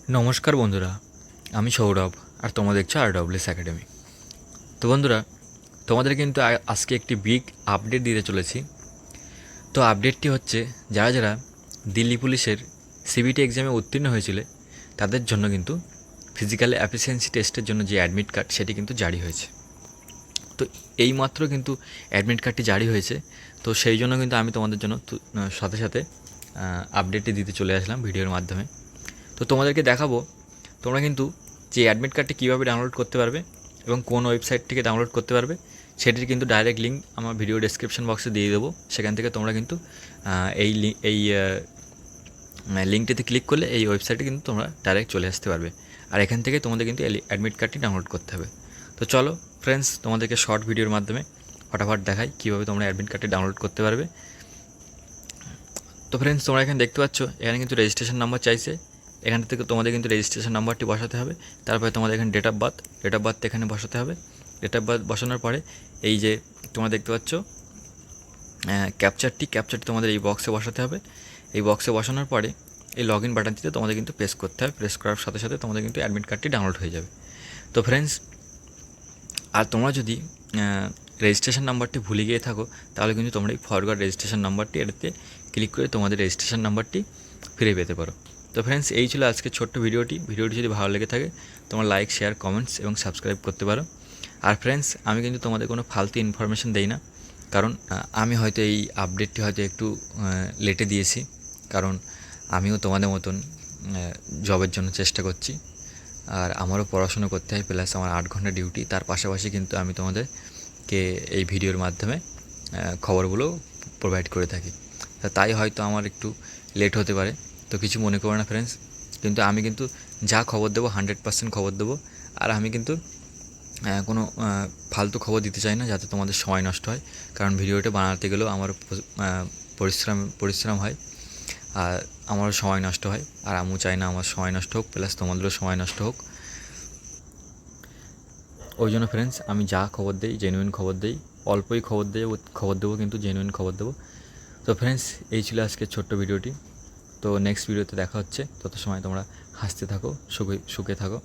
নমস্কার বন্ধুরা, আমি সৌরভ আর তোমরা দেখছো RWS একাডেমি। তো বন্ধুরা, তোমাদের কিন্তু আজকে একটি বিগ আপডেট দিতে চলেছি। তো আপডেটটি হচ্ছে, যারা যারা দিল্লি পুলিশের CBT এক্সামে উত্তীর্ণ হয়েছিল তাদের জন্য কিন্তু ফিজিক্যাল অ্যাফিসিয়েন্সি টেস্টের জন্য যে অ্যাডমিট কার্ড সেটি কিন্তু জারি হয়েছে। তো এইমাত্র কিন্তু অ্যাডমিট কার্ডটি জারি হয়েছে। তো সেই জন্য কিন্তু আমি তোমাদের জন্য সাথে সাথে আপডেটটি দিতে চলে আসলাম ভিডিওর মাধ্যমে। তো তোমাদেরকে দেখাবো তোমরা কিন্তু যে অ্যাডমিট কার্ডটি কীভাবে ডাউনলোড করতে পারবে এবং কোন ওয়েবসাইট থেকে ডাউনলোড করতে পারবে সেটির কিন্তু ডাইরেক্ট লিঙ্ক আমার ভিডিও ডেসক্রিপশন বক্সে দিয়ে দেবো। সেখান থেকে তোমরা কিন্তু এই লিঙ্কটিতে ক্লিক করলে এই ওয়েবসাইটে কিন্তু তোমরা ডাইরেক্ট চলে আসতে পারবে। আর এখান থেকে তোমাদের কিন্তু অ্যাডমিট কার্ডটি ডাউনলোড করতে হবে। তো চলো ফ্রেন্ডস, তোমাদেরকে শর্ট ভিডিওর মাধ্যমে ফটাফট দেখাই কীভাবে তোমরা অ্যাডমিট কার্ডটি ডাউনলোড করতে পারবে। তো ফ্রেন্ডস, তোমরা এখানে দেখতে পাচ্ছ, এখানে কিন্তু রেজিস্ট্রেশন নাম্বার চাইছে। এখান থেকে তোমাদের কিন্তু রেজিস্ট্রেশন নাম্বারটি বসাতে হবে। তারপরে তোমাদের এখানে ডেট অফ বার্থ এখানে বসাতে হবে। ডেট অফ বার্থ বসানোর পরে এই যে তোমরা দেখতে পাচ্ছ ক্যাপচারটি তোমাদের এই বক্সে বসাতে হবে। এই বক্সে বসানোর পরে এই লগ ইন বাটনটিতে তোমাদের কিন্তু প্রেস করতে হবে। প্রেস করার সাথে সাথে তোমাদের কিন্তু অ্যাডমিট কার্ডটি ডাউনলোড হয়ে যাবে। তো ফ্রেন্ডস, আর তোমরা যদি রেজিস্ট্রেশন নাম্বারটি ভুলে গিয়ে থাকো তাহলে কিন্তু তোমরা এই ফরগট রেজিস্ট্রেশন নাম্বারটি এটাতে ক্লিক করে তোমাদের রেজিস্ট্রেশন নাম্বারটি ফিরে পেতে পারো। তো ফ্রেন্ডস, এই ছিল আজকে ছোট্ট ভিডিওটি যদি ভালো লেগে থাকে তোমরা লাইক, শেয়ার, কমেন্টস এবং সাবস্ক্রাইব করতে পারো। আর ফ্রেন্ডস, আমি কিন্তু তোমাদের কোনো ফালতু ইনফরমেশন দেই না, কারণ আমি হয়তো এই আপডেটটি হয়তো একটু লেটে দিয়েছি, কারণ আমিও তোমাদের মতন জবের জন্য চেষ্টা করছি। আর আমারও পড়াশুনো করতে হয়, প্লাস আমার 8 ঘন্টা ডিউটি। তার পাশাপাশি কিন্তু আমি তোমাদেরকে এই ভিডিওর মাধ্যমে খবরগুলো প্রোভাইড করে থাকি। তাই হয়তো আমার একটু লেট হতে পারে, তো কিছু মনে করো না ফ্রেন্ডস। কিন্তু আমি কিন্তু যা খবর দেবো 100% খবর দেবো। আর আমি কিন্তু কোনো ফালতু খবর দিতে চাই না যাতে তোমাদের সময় নষ্ট হয়, কারণ ভিডিওটা বানাতে গেলেও আমার পরিশ্রম হয় আর আমারও সময় নষ্ট হয়। আর আমিও চাই না আমার সময় নষ্ট হোক, প্লাস তোমাদেরও সময় নষ্ট হোক। ওই জন্য ফ্রেন্ডস, আমি যা খবর দিই জেনুইন খবর দিই, অল্পই খবর দেবো কিন্তু জেনুইন খবর দেবো। তো ফ্রেন্ডস, এই ছিল আজকের ছোট্ট ভিডিওটি। তো নেক্সট ভিডিওতে দেখা হচ্ছে। তত সময় তোমরা হাসতে থাকো, সুখে থাকো।